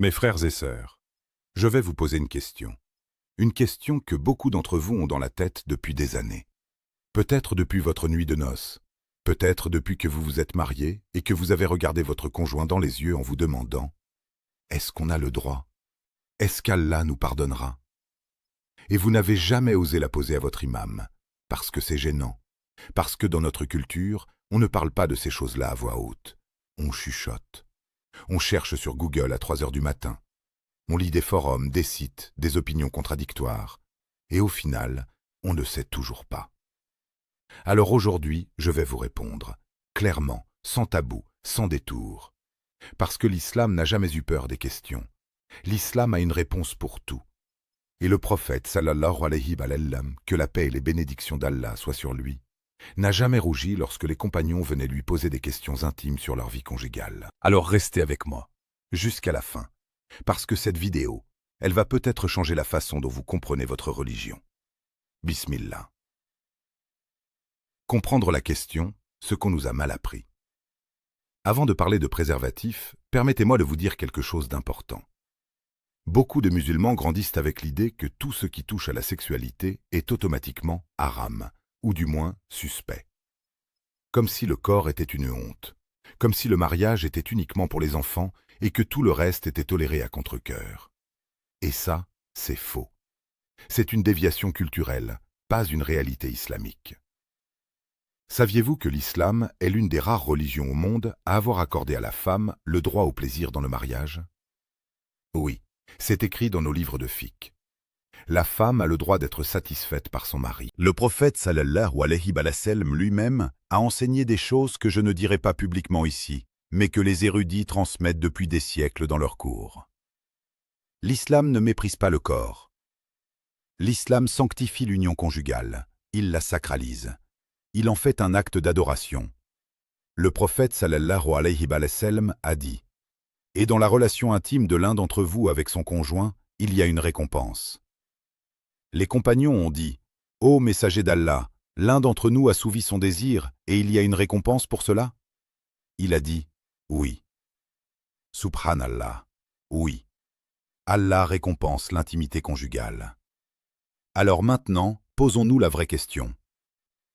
Mes frères et sœurs, je vais vous poser une question. Une question que beaucoup d'entre vous ont dans la tête depuis des années. Peut-être depuis votre nuit de noces. Peut-être depuis que vous vous êtes mariés et que vous avez regardé votre conjoint dans les yeux en vous demandant « Est-ce qu'on a le droit? Est-ce qu'Allah nous pardonnera ?» Et vous n'avez jamais osé la poser à votre imam, parce que c'est gênant, parce que dans notre culture, on ne parle pas de ces choses-là à voix haute. On chuchote. On cherche sur Google à 3 heures du matin. On lit des forums, des sites, des opinions contradictoires. Et au final, on ne sait toujours pas. Alors aujourd'hui, je vais vous répondre, clairement, sans tabou, sans détour. Parce que l'islam n'a jamais eu peur des questions. L'islam a une réponse pour tout. Et le prophète, sallallahu alayhi wa sallam, que la paix et les bénédictions d'Allah soient sur lui, n'a jamais rougi lorsque les compagnons venaient lui poser des questions intimes sur leur vie conjugale. Alors restez avec moi, jusqu'à la fin, parce que cette vidéo, elle va peut-être changer la façon dont vous comprenez votre religion. Bismillah. Comprendre la question, ce qu'on nous a mal appris. Avant de parler de préservatif, permettez-moi de vous dire quelque chose d'important. Beaucoup de musulmans grandissent avec l'idée que tout ce qui touche à la sexualité est automatiquement haram, ou du moins suspect. Comme si le corps était une honte, comme si le mariage était uniquement pour les enfants et que tout le reste était toléré à contre-cœur. Et ça, c'est faux. C'est une déviation culturelle, pas une réalité islamique. Saviez-vous que l'islam est l'une des rares religions au monde à avoir accordé à la femme le droit au plaisir dans le mariage? Oui, c'est écrit dans nos livres de fiqh. La femme a le droit d'être satisfaite par son mari. Le prophète sallallahu alayhi wa sallam lui-même a enseigné des choses que je ne dirai pas publiquement ici, mais que les érudits transmettent depuis des siècles dans leurs cours. L'islam ne méprise pas le corps. L'islam sanctifie l'union conjugale, il la sacralise. Il en fait un acte d'adoration. Le prophète sallallahu alayhi wa sallam a dit « Et dans la relation intime de l'un d'entre vous avec son conjoint, il y a une récompense. » Les compagnons ont dit « Ô messager d'Allah, l'un d'entre nous assouvit son désir et il y a une récompense pour cela ?» Il a dit « Oui. » Subhanallah, oui. Allah récompense l'intimité conjugale. Alors maintenant, posons-nous la vraie question.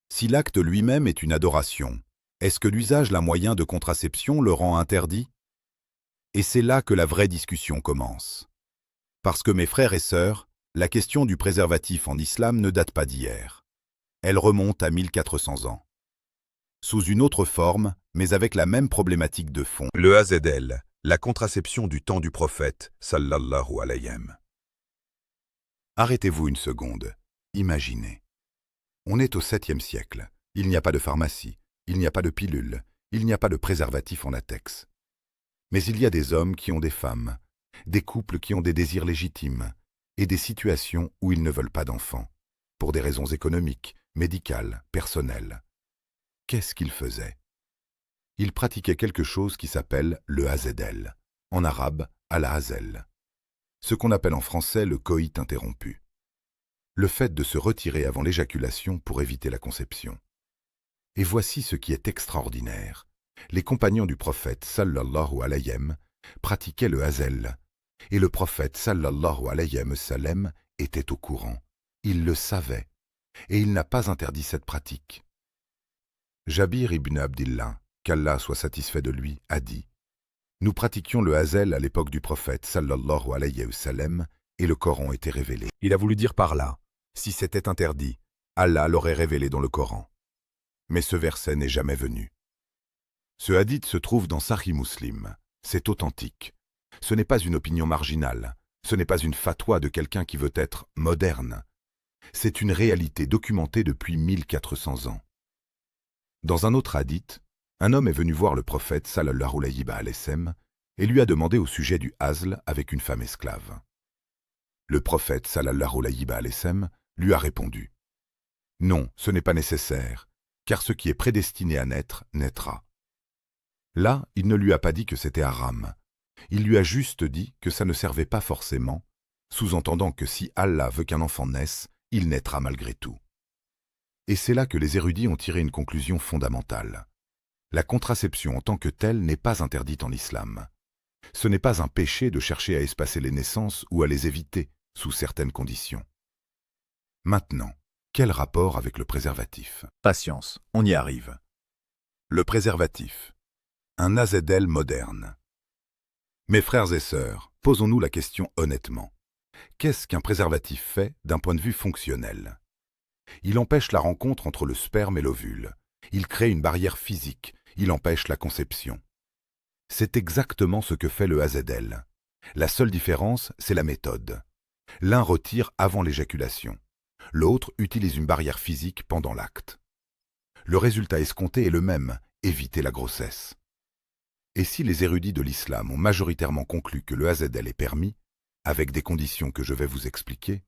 Si l'acte lui-même est une adoration, est-ce que l'usage d'un moyen de contraception le rend interdit? Et c'est là que la vraie discussion commence. Parce que mes frères et sœurs, la question du préservatif en islam ne date pas d'hier. Elle remonte à 1400 ans. Sous une autre forme, mais avec la même problématique de fond. Le AZL, la contraception du temps du prophète, sallallahu alayhi wa sallam. Arrêtez-vous une seconde. Imaginez. On est au 7e siècle. Il n'y a pas de pharmacie, il n'y a pas de pilule, il n'y a pas de préservatif en latex. Mais il y a des hommes qui ont des femmes, des couples qui ont des désirs légitimes, et des situations où ils ne veulent pas d'enfants, pour des raisons économiques, médicales, personnelles. Qu'est-ce qu'ils faisaient? Ils pratiquaient quelque chose qui s'appelle le AZL, en arabe al-Hazel, ce qu'on appelle en français le coït interrompu. Le fait de se retirer avant l'éjaculation pour éviter la conception. Et voici ce qui est extraordinaire. Les compagnons du prophète, sallallahu alayhi wa sallam, pratiquaient le hazel, et le prophète, sallallahu alayhi wa sallam, était au courant. Il le savait, et il n'a pas interdit cette pratique. Jabir ibn Abdillah, qu'Allah soit satisfait de lui, a dit « Nous pratiquions le hazel à l'époque du prophète, sallallahu alayhi wa sallam, et le Coran était révélé. » Il a voulu dire par là, si c'était interdit, Allah l'aurait révélé dans le Coran. Mais ce verset n'est jamais venu. Ce hadith se trouve dans Sahih Muslim. C'est authentique. Ce n'est pas une opinion marginale. Ce n'est pas une fatwa de quelqu'un qui veut être moderne. C'est une réalité documentée depuis 1400 ans. Dans un autre hadith, un homme est venu voir le prophète sallallahu alayhi wa sallam et lui a demandé au sujet du hazl avec une femme esclave. Le prophète sallallahu alayhi wa sallam lui a répondu « Non, ce n'est pas nécessaire, car ce qui est prédestiné à naître, naîtra. » Là, il ne lui a pas dit que c'était haram. Il lui a juste dit que ça ne servait pas forcément, sous-entendant que si Allah veut qu'un enfant naisse, il naîtra malgré tout. Et c'est là que les érudits ont tiré une conclusion fondamentale. La contraception en tant que telle n'est pas interdite en islam. Ce n'est pas un péché de chercher à espacer les naissances ou à les éviter, sous certaines conditions. Maintenant, quel rapport avec le préservatif? Patience, on y arrive. Le préservatif. Un AZL moderne. Mes frères et sœurs, posons-nous la question honnêtement. Qu'est-ce qu'un préservatif fait d'un point de vue fonctionnel? Il empêche la rencontre entre le sperme et l'ovule. Il crée une barrière physique. Il empêche la conception. C'est exactement ce que fait le AZL. La seule différence, c'est la méthode. L'un retire avant l'éjaculation. L'autre utilise une barrière physique pendant l'acte. Le résultat escompté est le même, éviter la grossesse. Et si les érudits de l'islam ont majoritairement conclu que le AZL est permis, avec des conditions que je vais vous expliquer,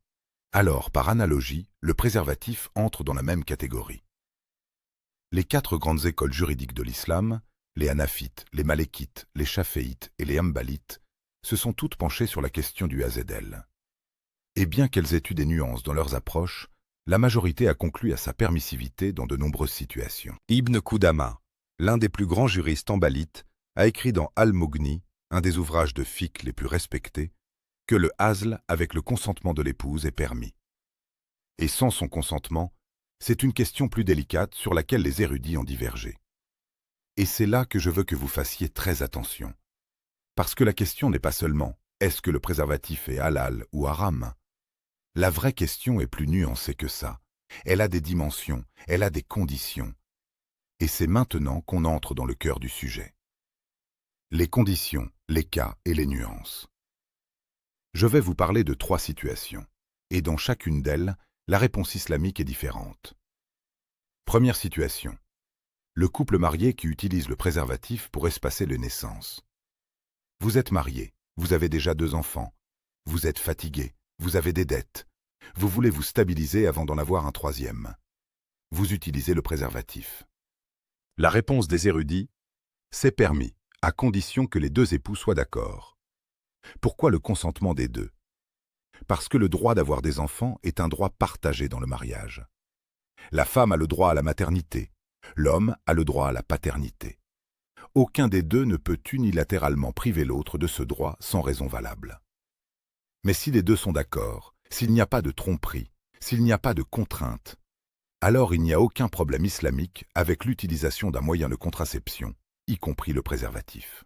alors, par analogie, le préservatif entre dans la même catégorie. Les 4 grandes écoles juridiques de l'islam, les hanafites, les malékites, les chaféites et les hanbalites, se sont toutes penchées sur la question du AZL. Et bien qu'elles aient eu des nuances dans leurs approches, la majorité a conclu à sa permissivité dans de nombreuses situations. Ibn Qudama, l'un des plus grands juristes hanbalites, a écrit dans Al-Mughni, un des ouvrages de fiqh les plus respectés, que le hazl avec le consentement de l'épouse est permis. Et sans son consentement, c'est une question plus délicate sur laquelle les érudits ont divergé. Et c'est là que je veux que vous fassiez très attention. Parce que la question n'est pas seulement « est-ce que le préservatif est halal ou haram ?» La vraie question est plus nuancée que ça. Elle a des dimensions, elle a des conditions. Et c'est maintenant qu'on entre dans le cœur du sujet. Les conditions, les cas et les nuances. Je vais vous parler de 3 situations, et dans chacune d'elles, la réponse islamique est différente. Première situation. Le couple marié qui utilise le préservatif pour espacer les naissances. Vous êtes marié, vous avez déjà 2 enfants, vous êtes fatigué, vous avez des dettes, vous voulez vous stabiliser avant d'en avoir un 3e. Vous utilisez le préservatif. La réponse des érudits, c'est permis, à condition que les 2 époux soient d'accord. Pourquoi le consentement des 2? Parce que le droit d'avoir des enfants est un droit partagé dans le mariage. La femme a le droit à la maternité, l'homme a le droit à la paternité. Aucun des 2 ne peut unilatéralement priver l'autre de ce droit sans raison valable. Mais si les 2 sont d'accord, s'il n'y a pas de tromperie, s'il n'y a pas de contrainte, alors il n'y a aucun problème islamique avec l'utilisation d'un moyen de contraception, y compris le préservatif.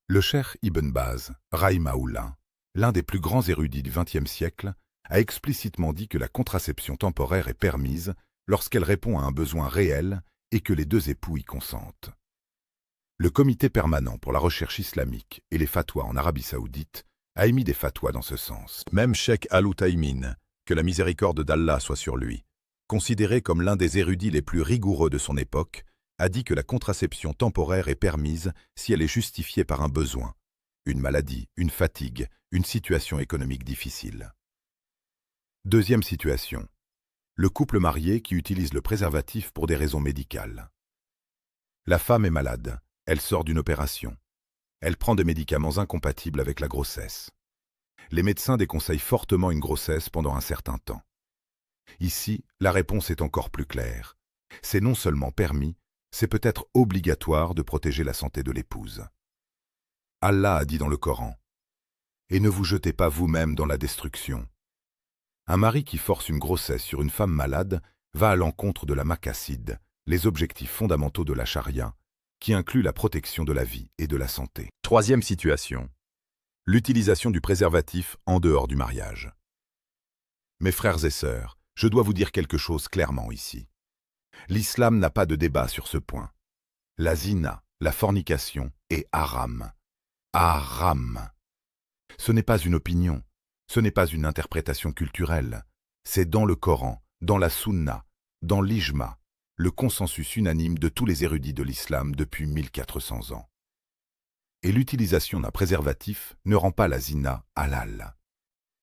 Le cheikh Ibn Baz, Rahimahullah, l'un des plus grands érudits du XXe siècle, a explicitement dit que la contraception temporaire est permise lorsqu'elle répond à un besoin réel et que les 2 époux y consentent. Le Comité permanent pour la recherche islamique et les fatwas en Arabie saoudite a émis des fatwas dans ce sens. Même Cheikh Al-Outaïmin, que la miséricorde d'Allah soit sur lui, considéré comme l'un des érudits les plus rigoureux de son époque, a dit que la contraception temporaire est permise si elle est justifiée par un besoin, une maladie, une fatigue, une situation économique difficile. Deuxième situation. Le couple marié qui utilise le préservatif pour des raisons médicales. La femme est malade, elle sort d'une opération. Elle prend des médicaments incompatibles avec la grossesse. Les médecins déconseillent fortement une grossesse pendant un certain temps. Ici, la réponse est encore plus claire. C'est non seulement permis, c'est peut-être obligatoire de protéger la santé de l'épouse. Allah a dit dans le Coran « Et ne vous jetez pas vous-même dans la destruction ». Un mari qui force une grossesse sur une femme malade va à l'encontre de la maqasid, les objectifs fondamentaux de la charia, qui incluent la protection de la vie et de la santé. Troisième situation. L'utilisation du préservatif en dehors du mariage. Mes frères et sœurs, je dois vous dire quelque chose clairement ici. L'islam n'a pas de débat sur ce point. La zina, la fornication, est haram. Haram. Ce n'est pas une opinion, ce n'est pas une interprétation culturelle. C'est dans le Coran, dans la Sunna, dans l'Ijma, le consensus unanime de tous les érudits de l'islam depuis 1400 ans. Et l'utilisation d'un préservatif ne rend pas la zina halal.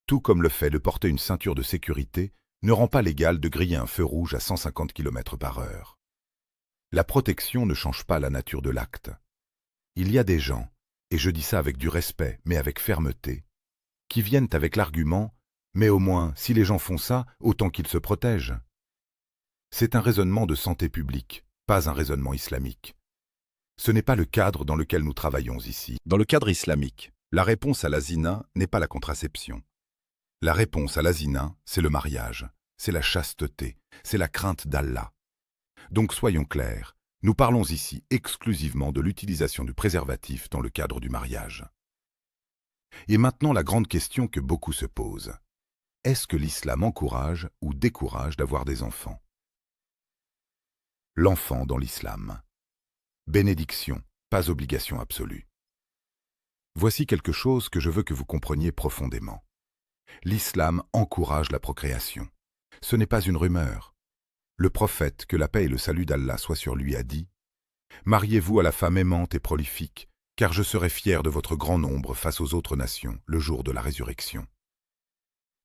Tout comme le fait de porter une ceinture de sécurité ne rend pas légal de griller un feu rouge à 150 km/h. La protection ne change pas la nature de l'acte. Il y a des gens, et je dis ça avec du respect, mais avec fermeté, qui viennent avec l'argument « mais au moins, si les gens font ça, autant qu'ils se protègent ». C'est un raisonnement de santé publique, pas un raisonnement islamique. Ce n'est pas le cadre dans lequel nous travaillons ici. Dans le cadre islamique, la réponse à la zina n'est pas la contraception. La réponse à la zina, c'est le mariage, c'est la chasteté, c'est la crainte d'Allah. Donc soyons clairs, nous parlons ici exclusivement de l'utilisation du préservatif dans le cadre du mariage. Et maintenant la grande question que beaucoup se posent. Est-ce que l'islam encourage ou décourage d'avoir des enfants? L'enfant dans l'islam. Bénédiction, pas obligation absolue. Voici quelque chose que je veux que vous compreniez profondément. L'islam encourage la procréation. Ce n'est pas une rumeur. Le prophète, que la paix et le salut d'Allah soient sur lui, a dit « Mariez-vous à la femme aimante et prolifique, car je serai fier de votre grand nombre face aux autres nations le jour de la résurrection. »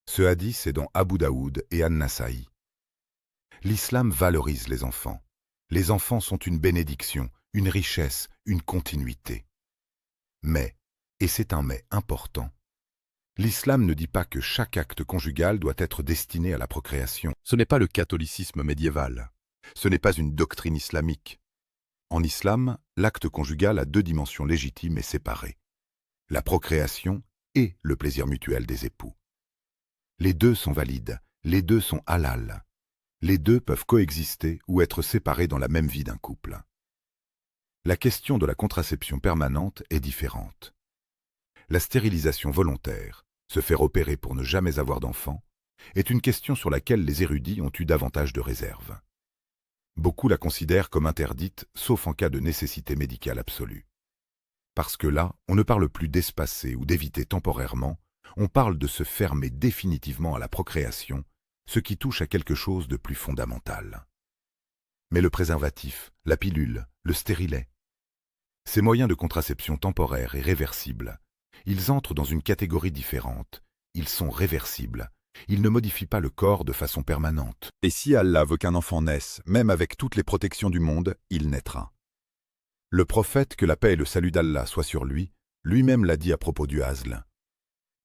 Ce hadith est dans Abu Daoud et An-Nasa'i. L'islam valorise les enfants. Les enfants sont une bénédiction, une richesse, une continuité. Mais, et c'est un mais important, l'islam ne dit pas que chaque acte conjugal doit être destiné à la procréation. Ce n'est pas le catholicisme médiéval. Ce n'est pas une doctrine islamique. En islam, l'acte conjugal a deux dimensions légitimes et séparées. La procréation et le plaisir mutuel des époux. Les deux sont valides, les deux sont halal. Les deux peuvent coexister ou être séparés dans la même vie d'un couple. La question de la contraception permanente est différente. La stérilisation volontaire, se faire opérer pour ne jamais avoir d'enfant, est une question sur laquelle les érudits ont eu davantage de réserves. Beaucoup la considèrent comme interdite, sauf en cas de nécessité médicale absolue. Parce que là, on ne parle plus d'espacer ou d'éviter temporairement, on parle de se fermer définitivement à la procréation, ce qui touche à quelque chose de plus fondamental. Mais le préservatif, la pilule, le stérilet, ces moyens de contraception temporaire et réversibles, ils entrent dans une catégorie différente, ils sont réversibles, ils ne modifient pas le corps de façon permanente. Et si Allah veut qu'un enfant naisse, même avec toutes les protections du monde, il naîtra. Le prophète, que la paix et le salut d'Allah soient sur lui, lui-même l'a dit à propos du hazl.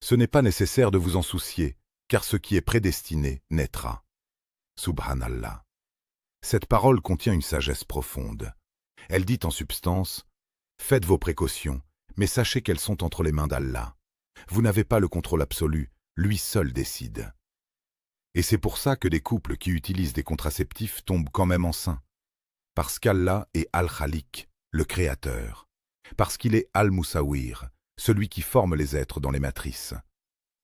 Ce n'est pas nécessaire de vous en soucier, car ce qui est prédestiné naîtra. Subhanallah. Cette parole contient une sagesse profonde. Elle dit en substance, « Faites vos précautions, mais sachez qu'elles sont entre les mains d'Allah. Vous n'avez pas le contrôle absolu, lui seul décide. » Et c'est pour ça que des couples qui utilisent des contraceptifs tombent quand même enceints. Parce qu'Allah est Al-Khaliq, le Créateur. Parce qu'il est Al-Musawwir, celui qui forme les êtres dans les matrices.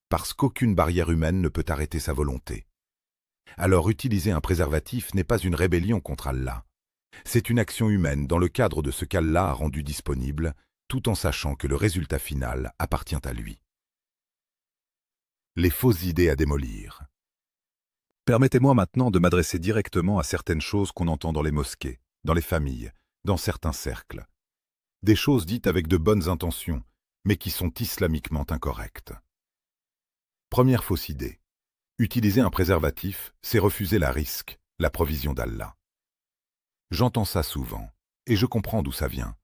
Parce qu'aucune barrière humaine ne peut arrêter sa volonté. Alors utiliser un préservatif n'est pas une rébellion contre Allah. C'est une action humaine dans le cadre de ce qu'Allah a rendu disponible, tout en sachant que le résultat final appartient à lui. Les fausses idées à démolir. Permettez-moi maintenant de m'adresser directement à certaines choses qu'on entend dans les mosquées, dans les familles, dans certains cercles. Des choses dites avec de bonnes intentions, mais qui sont islamiquement incorrectes. Première fausse idée. Utiliser un préservatif, c'est refuser la risque, la provision d'Allah. J'entends ça souvent, et je comprends d'où ça vient.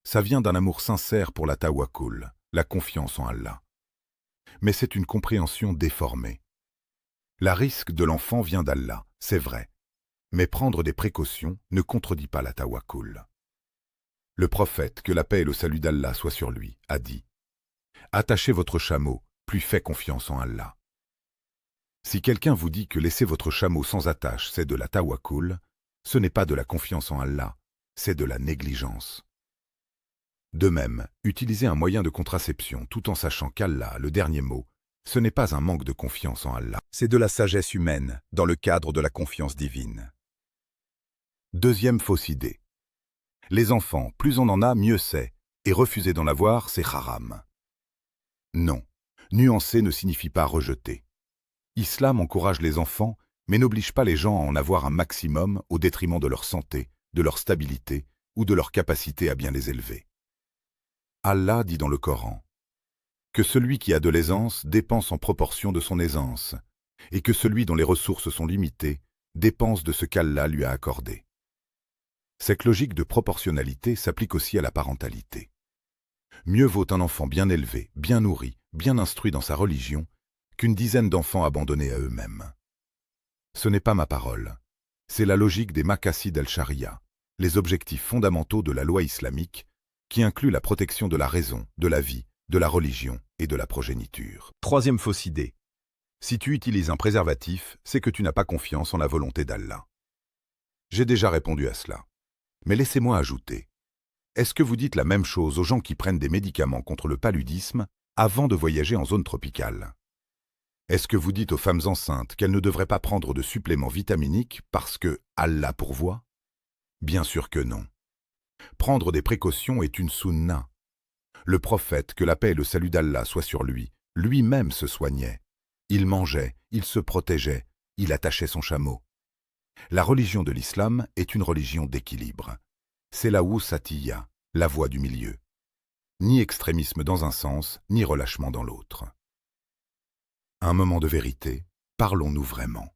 Ça vient d'un amour sincère pour la tawakkul, la confiance en Allah. Mais c'est une compréhension déformée. La risque de l'enfant vient d'Allah, c'est vrai. Mais prendre des précautions ne contredit pas la tawakkul. Le prophète, que la paix et le salut d'Allah soient sur lui, a dit « Attachez votre chameau, plus fait confiance en Allah. » Si quelqu'un vous dit que laisser votre chameau sans attache, c'est de la tawakkul, ce n'est pas de la confiance en Allah, c'est de la négligence. De même, utiliser un moyen de contraception tout en sachant qu'Allah a le dernier mot, ce n'est pas un manque de confiance en Allah. C'est de la sagesse humaine, dans le cadre de la confiance divine. Deuxième fausse idée. Les enfants, plus on en a, mieux c'est, et refuser d'en avoir, c'est haram. Non, nuancer ne signifie pas rejeter. Islam encourage les enfants, mais n'oblige pas les gens à en avoir un maximum au détriment de leur santé, de leur stabilité ou de leur capacité à bien les élever. Allah dit dans le Coran que celui qui a de l'aisance dépense en proportion de son aisance, et que celui dont les ressources sont limitées dépense de ce qu'Allah lui a accordé. Cette logique de proportionnalité s'applique aussi à la parentalité. Mieux vaut un enfant bien élevé, bien nourri, bien instruit dans sa religion, qu'une dizaine d'enfants abandonnés à eux-mêmes. Ce n'est pas ma parole, c'est la logique des Maqasid al-Sharia, les objectifs fondamentaux de la loi islamique, qui inclut la protection de la raison, de la vie, de la religion et de la progéniture. Troisième fausse idée. Si tu utilises un préservatif, c'est que tu n'as pas confiance en la volonté d'Allah. J'ai déjà répondu à cela. Mais laissez-moi ajouter. Est-ce que vous dites la même chose aux gens qui prennent des médicaments contre le paludisme avant de voyager en zone tropicale? Est-ce que vous dites aux femmes enceintes qu'elles ne devraient pas prendre de suppléments vitaminiques parce que Allah pourvoit? Bien sûr que non. Prendre des précautions est une sunna. Le prophète, que la paix et le salut d'Allah soient sur lui, lui-même se soignait. Il mangeait, il se protégeait, il attachait son chameau. La religion de l'islam est une religion d'équilibre. C'est la wusatiyya, la voie du milieu. Ni extrémisme dans un sens, ni relâchement dans l'autre. Un moment de vérité, parlons-nous vraiment.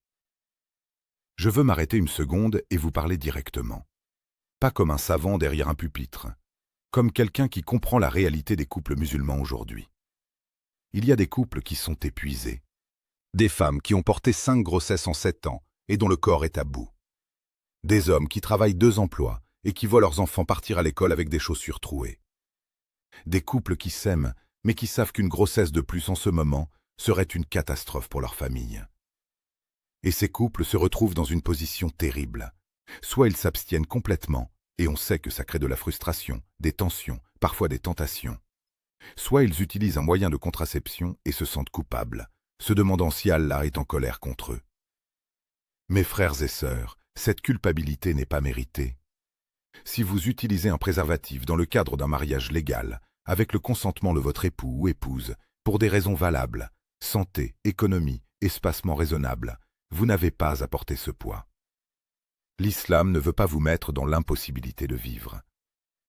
Je veux m'arrêter une seconde et vous parler directement. Pas comme un savant derrière un pupitre, comme quelqu'un qui comprend la réalité des couples musulmans aujourd'hui. Il y a des couples qui sont épuisés. Des femmes qui ont porté 5 grossesses en 7 ans et dont le corps est à bout. Des hommes qui travaillent 2 emplois et qui voient leurs enfants partir à l'école avec des chaussures trouées. Des couples qui s'aiment, mais qui savent qu'une grossesse de plus en ce moment serait une catastrophe pour leur famille. Et ces couples se retrouvent dans une position terrible. Soit ils s'abstiennent complètement, et on sait que ça crée de la frustration, des tensions, parfois des tentations. Soit ils utilisent un moyen de contraception et se sentent coupables, se demandant si Allah est en colère contre eux. Mes frères et sœurs, cette culpabilité n'est pas méritée. Si vous utilisez un préservatif dans le cadre d'un mariage légal, avec le consentement de votre époux ou épouse, pour des raisons valables, santé, économie, espacement raisonnable, vous n'avez pas à porter ce poids. L'islam ne veut pas vous mettre dans l'impossibilité de vivre.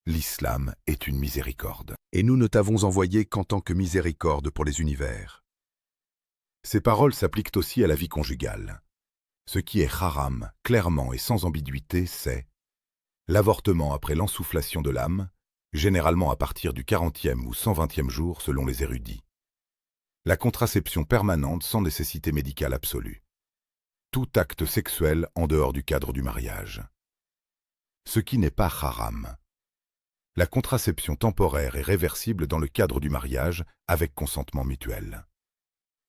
L'islam est une miséricorde. Et nous ne t'avons envoyé qu'en tant que miséricorde pour les univers. Ces paroles s'appliquent aussi à la vie conjugale. Ce qui est haram, clairement et sans ambiguïté, c'est l'avortement après l'ensoufflation de l'âme, généralement à partir du 40e ou 120e jour selon les érudits. La contraception permanente sans nécessité médicale absolue. Tout acte sexuel en dehors du cadre du mariage. Ce qui n'est pas haram. La contraception temporaire et réversible dans le cadre du mariage avec consentement mutuel.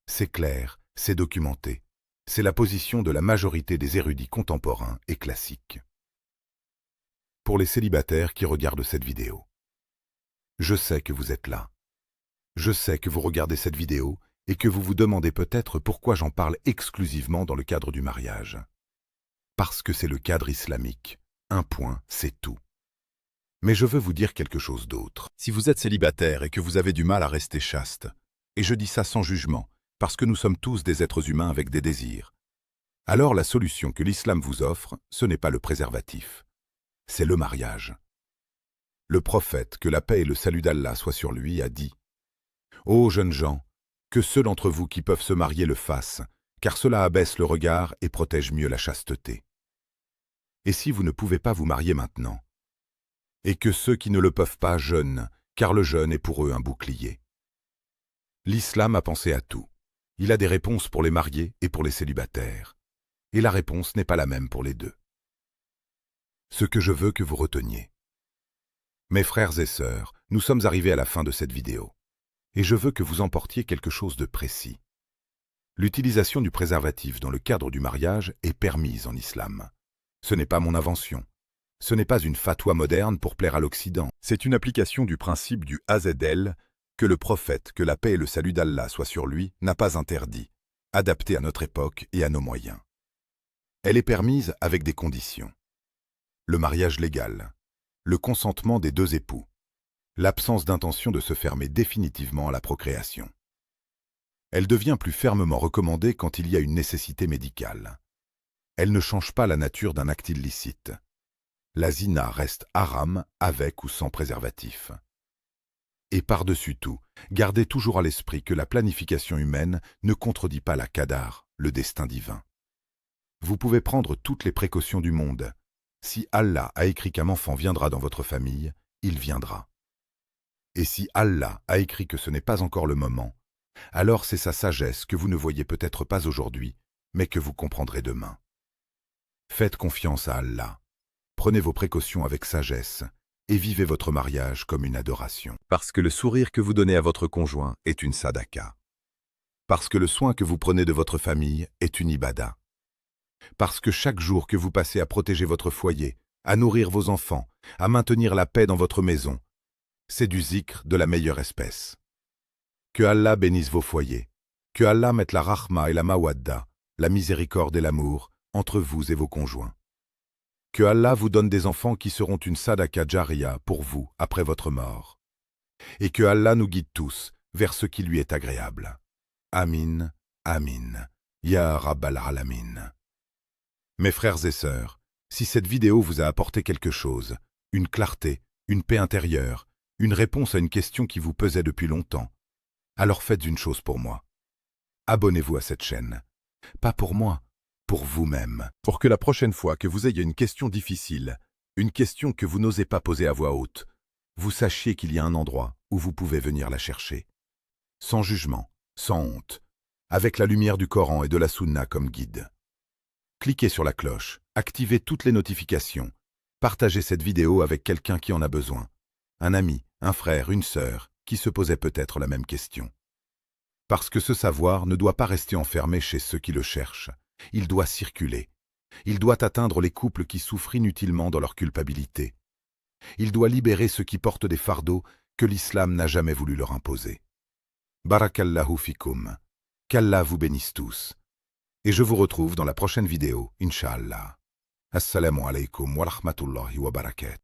C'est clair, c'est documenté. C'est la position de la majorité des érudits contemporains et classiques. Pour les célibataires qui regardent cette vidéo, je sais que vous êtes là. Je sais que vous regardez cette vidéo et que vous vous demandez peut-être pourquoi j'en parle exclusivement dans le cadre du mariage. Parce que c'est le cadre islamique. Un point, c'est tout. Mais je veux vous dire quelque chose d'autre. Si vous êtes célibataire et que vous avez du mal à rester chaste, et je dis ça sans jugement, parce que nous sommes tous des êtres humains avec des désirs, alors la solution que l'islam vous offre, ce n'est pas le préservatif, c'est le mariage. Le prophète, que la paix et le salut d'Allah soient sur lui, a dit « Ô jeunes gens, que ceux d'entre vous qui peuvent se marier le fassent, car cela abaisse le regard et protège mieux la chasteté. Et si vous ne pouvez pas vous marier maintenant, et que ceux qui ne le peuvent pas jeûnent, car le jeûne est pour eux un bouclier. » L'islam a pensé à tout. Il a des réponses pour les mariés et pour les célibataires. Et la réponse n'est pas la même pour les deux. Ce que je veux que vous reteniez. Mes frères et sœurs, nous sommes arrivés à la fin de cette vidéo. Et je veux que vous emportiez quelque chose de précis. L'utilisation du préservatif dans le cadre du mariage est permise en islam. Ce n'est pas mon invention. Ce n'est pas une fatwa moderne pour plaire à l'Occident. C'est une application du principe du AZL que le prophète, que la paix et le salut d'Allah soient sur lui, n'a pas interdit, adapté à notre époque et à nos moyens. Elle est permise avec des conditions. Le mariage légal, le consentement des deux époux, l'absence d'intention de se fermer définitivement à la procréation. Elle devient plus fermement recommandée quand il y a une nécessité médicale. Elle ne change pas la nature d'un acte illicite. La zina reste haram avec ou sans préservatif. Et par-dessus tout, gardez toujours à l'esprit que la planification humaine ne contredit pas la qadar, le destin divin. Vous pouvez prendre toutes les précautions du monde. Si Allah a écrit qu'un enfant viendra dans votre famille, il viendra. Et si Allah a écrit que ce n'est pas encore le moment, alors c'est sa sagesse que vous ne voyez peut-être pas aujourd'hui, mais que vous comprendrez demain. Faites confiance à Allah. prenez vos précautions avec sagesse et vivez votre mariage comme une adoration. Parce que le sourire que vous donnez à votre conjoint est une sadaka. Parce que le soin que vous prenez de votre famille est une ibada. Parce que chaque jour que vous passez à protéger votre foyer, à nourrir vos enfants, à maintenir la paix dans votre maison, c'est du zikr de la meilleure espèce. Que Allah bénisse vos foyers, que Allah mette la rahma et la mawadda, la miséricorde et l'amour, entre vous et vos conjoints. Que Allah vous donne des enfants qui seront une sadaka jariya pour vous après votre mort. Et que Allah nous guide tous vers ce qui lui est agréable. Amin, Amin, Ya Rabbal Alamin. Mes frères et sœurs, si cette vidéo vous a apporté quelque chose, une clarté, une paix intérieure, une réponse à une question qui vous pesait depuis longtemps, alors faites une chose pour moi. Abonnez-vous à cette chaîne. Pas pour moi, pour vous-même. Pour que la prochaine fois que vous ayez une question difficile, une question que vous n'osez pas poser à voix haute, vous sachiez qu'il y a un endroit où vous pouvez venir la chercher. Sans jugement, sans honte, avec la lumière du Coran et de la Sunna comme guide. Cliquez sur la cloche, activez toutes les notifications, partagez cette vidéo avec quelqu'un qui en a besoin, un ami, un frère, une sœur, qui se posait peut-être la même question. Parce que ce savoir ne doit pas rester enfermé chez ceux qui le cherchent, il doit circuler. Il doit atteindre les couples qui souffrent inutilement dans leur culpabilité. Il doit libérer ceux qui portent des fardeaux que l'islam n'a jamais voulu leur imposer. Barakallahu fikum. Qu'Allah vous bénisse tous. Et je vous retrouve dans la prochaine vidéo, Inch'Allah. Assalamu alaikum wa rahmatullahi wa barakatuh.